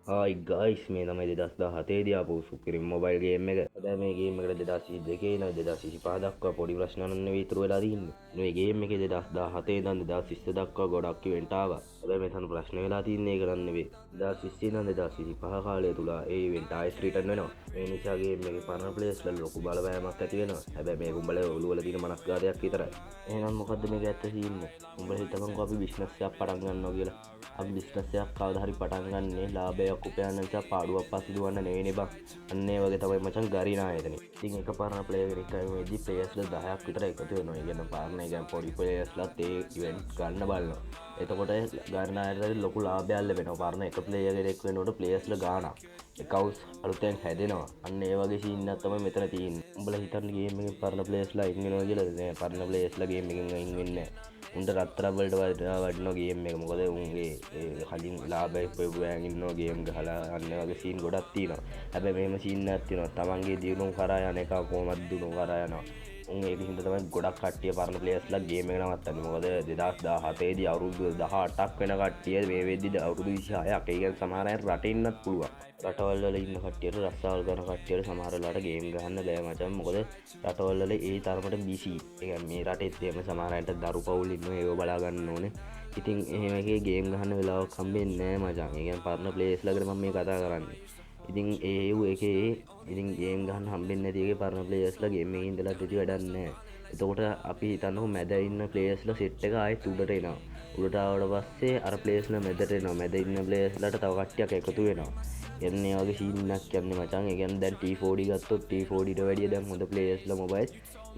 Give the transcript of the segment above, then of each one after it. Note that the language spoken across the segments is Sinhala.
ආයි ගයිස් මේ තමයි 2017 දී ආපු සුපිරිම මොබයිල් ගේම් එක. හැබැයි මේ ගේම් එකට 2022 ඉඳන් 2025 දක්වා පොඩි ප්‍රශ්න නෙවෙයි ඉතුරු වෙලා තියෙන්නේ. මේ ගේම් එකේ 2017 ඉඳන් 2020 දක්වා ගොඩක් ඉවෙන්ට් ආවා. හැබැයි මෙතන ප්‍රශ්න වෙලා තියෙන්නේ ඒක නෙවෙයි. 2020 ඉඳන් 2025 කාලය තුල ඒ ඉවෙන්ට් ආයෙත් රිටර්න් වෙනවා. මේ නිසා ගේම් එකේ පරණ ප්ලේයර්ස්ලා ලොකු බලපෑමක් ඇති වෙනවා. හැබැයි මේක උඹලා ඔළුව වල තියෙන මනස්ගාතයක් විතරයි. එහෙනම් මොකද්ද මේක ඇත්ත සීන්නේ? උඹලා හිතපන්කෝ අපි බිස්නස් එකක් පටන් ගන්නවා කියලා. අපි බිස්නස් එකක් කවදා හරි පටන් ගන්නේ ලාභයක් උපයන්න නිසා පාඩුවක් පස්සේ දුවන්න නෙවෙයිනේ බං. අන්න ඒ වගේ තමයි මචං ගරිනා ආයතනෙ. ඉතින් එකපාරට ප්ලේයර් කෙනෙක් ආවෙදී ප්ලේයර්ස්ලා 10ක් විතර එකතු වෙනවා. ඒ කියන්නේ පාරණ ඒ පොඩි ප්ලේයර්ස්ලාත් ඒ ඉවෙන්ට් ගන්න බලනවා. එතකොට ගරිනා ආයතනෙ ලොකු ලාභයක් ලැබෙනවා. පාරණ එක ප්ලේයර් කෙනෙක් වෙනකොට ප්ලේයර්ස්ලා ගාණක් එකවුන්ට්ස් අලුතෙන් හැදෙනවා. අන්න ඒ වගේ සීන් එකක් තමයි මෙතන තියෙන්නේ. උඹලා හිතන්නේ ගේම් එකෙන් පරණ ප්ලේයර්ස්ලා අයින් වෙනවා කියලා. නෑ පරණ ප්ලේයර්ස්ලා ගේම් එකෙන් අයින් වෙන්නේ නෑ. උන්ට රත්තරන් වලට වටිනවා ගේම් එක. මොකද උන්ගේ කලින් ලාභය පෙව්වෑන් ඉන්නවා ගේම් ගහලා අන්න වගේ සීන් ගොඩක් තියෙනවා. හැබැයි මෙහෙම සීන් එකක් තියෙනවා. තමන්ගේ දිනුම් කරා යන එක කොහොමද දිනුම් කරා යනවා. උන් ඒක හින්දා තමයි ගොඩක් කට්ටිය පරණ ප්ලේයර්ස්ලා ගේම් එක නවත්තන්නේ. මොකද 2017 දී අවුරුදු 18ක් වෙන කට්ටිය මේ වෙද්දි අවුරුදු 26ක්. ඒ කියන්නේ සමහර අය රටේ ඉන්නත් පුළුවන්. රටවල් වල ඉන්න කට්ටියට රස්සාවල් කරන කට්ටියට සමහර වෙලාවට ගේම් ගහන්න බෑ මචං. මොකද රටවල් වල ඒ තරමට බිසි. ඒ කියන්නේ මේ රටෙත් එහෙම සමහර අයට දරු පවුල් ඉන්නවා ඒව බලා ගන්න ඕනේ. ඉතින් එහෙම එකේ ගේම් ගහන්න වෙලාවක් හම්බෙන්නේ නෑ මචං. ඒ කියන්නේ පරණ ප්ලේයර්ස්ලාකට මම මේ කතා කරන්නේ. ඉතින් ඒකේ ඉතින් ගේම් ගහන්න හම්බෙන්නේ නැති එකේ පරණ ප්ලේයර්ස්ලා ගේම් එකේ ඉඳලා ටික වැඩක් නැහැ. එතකොට අපි හිතන්නකො මැද ඉන්න ප්ලේයර්ස්ලා සෙට් එක ආයෙත් උඩට එනවා. උඩට ආවට පස්සේ අර ප්ලේයර්ස්ලා මැදට එනවා. මැද ඉන්න ප්ලේයර්ස්ලාට තව කට්ටියක් එකතු වෙනවා. එන්නේ වගේ සීන් එකක් යන්නේ මචං. ඒ කියන්නේ දැන් T40 ගත්තොත් T40ට වැඩිය දැන් හොඳ ප්ලේයර්ස්ලා මොබයිල්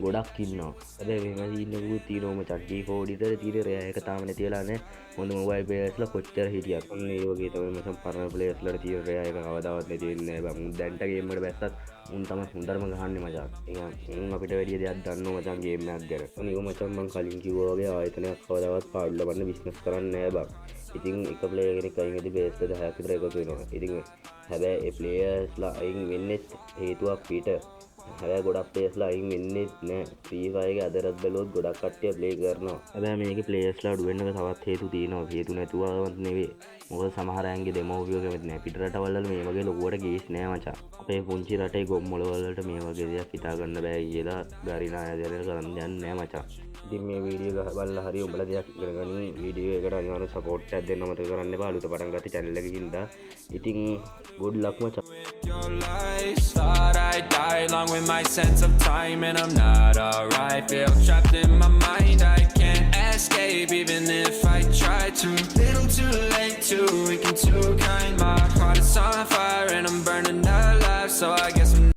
ගොඩක් ඉන්නවා. හැබැයි මෙහෙම සීන් එකකුත් තියෙනවා මචං. T40ට තියෙන රෙයා එක තාම නැති වෙලා නැහැ. හොඳ මොබයිල් ප්ලේයර්ස්ලා කොච්චර හිටියත්. අන්න ඒ වගේ තමයි මචං පරණ ප්ලේයර්ස්ලාට තියෙන රෙයා එක කවදාවත් නැති වෙන්නේ නැහැ. බං දැන්ට ගේම් එකට බැස්සත් උන් තමයි හොඳටම ගහන්නේ මචං. ඒ උන් අපිට වැඩිය දෙයක් දන්නවා මචං ගේම් එකක් ගැන. අනික මචං මං කලින් කිව්වා වගේ ආයතනයක් කවදාවත් පාඩු ලබන්න බිස්නස් කරන්නේ නැහැ බං. ඉතින් එක ප්ලේයර් කෙනෙක් අයින් වෙද්දී බේස් 10ක් විතර එකතු වෙනවා. ඉතින් හැබැයි ඒ ප්ලේයර්ස්ලා අයින් වෙන්නේ හේතුවක් පිට. හැබැයි ගොඩක් ප්ලේයර්ස්ලා අයින් වෙන්නේ නැහැ. ෆ්‍රී ෆයර් එකේ අදටත් බැලුවොත් ගොඩක් කට්ටිය ප්ලේ කරනවා. හැබැයි මේකේ ප්ලේයර්ස්ලා අඩු වෙන්න තවත් හේතු තියෙනවා. හේතු නැතුවවත් නෙවෙයි. මොකද සමහර අයන්ගේ දෙමව්පියෝ කැමති නැහැ. පිට රටවල් වල මේ වගේ ලොකුවට ගේස් නැහැ මචං. අපේ පුංචි රටේ ගොම්මොළ වලට මේ වගේ දෙයක් හිතා ගන්න බෑ කියලා ගරිනා ආයතනය කරන්න යන්නේ නැහැ මචං. ඉතින් මේ වීඩියෝ බලලා හරි උඹලා දෙයක් ඉගෙන ගන්න. වීඩියෝ එකට අනිවාර්යෙන් සපෝට් එකක් දෙන්න මතක කරන්න එපා. අලුත පටන් ගත්ත channel එකකින් දා. ඉතින් good luck මචං. Your lies, thought I die along with my sense of time, and I'm not alright. Feel trapped in my mind, I can't escape even if I try to. Little too late, too weak and too kind. My heart is on fire and I'm burning alive, so I guess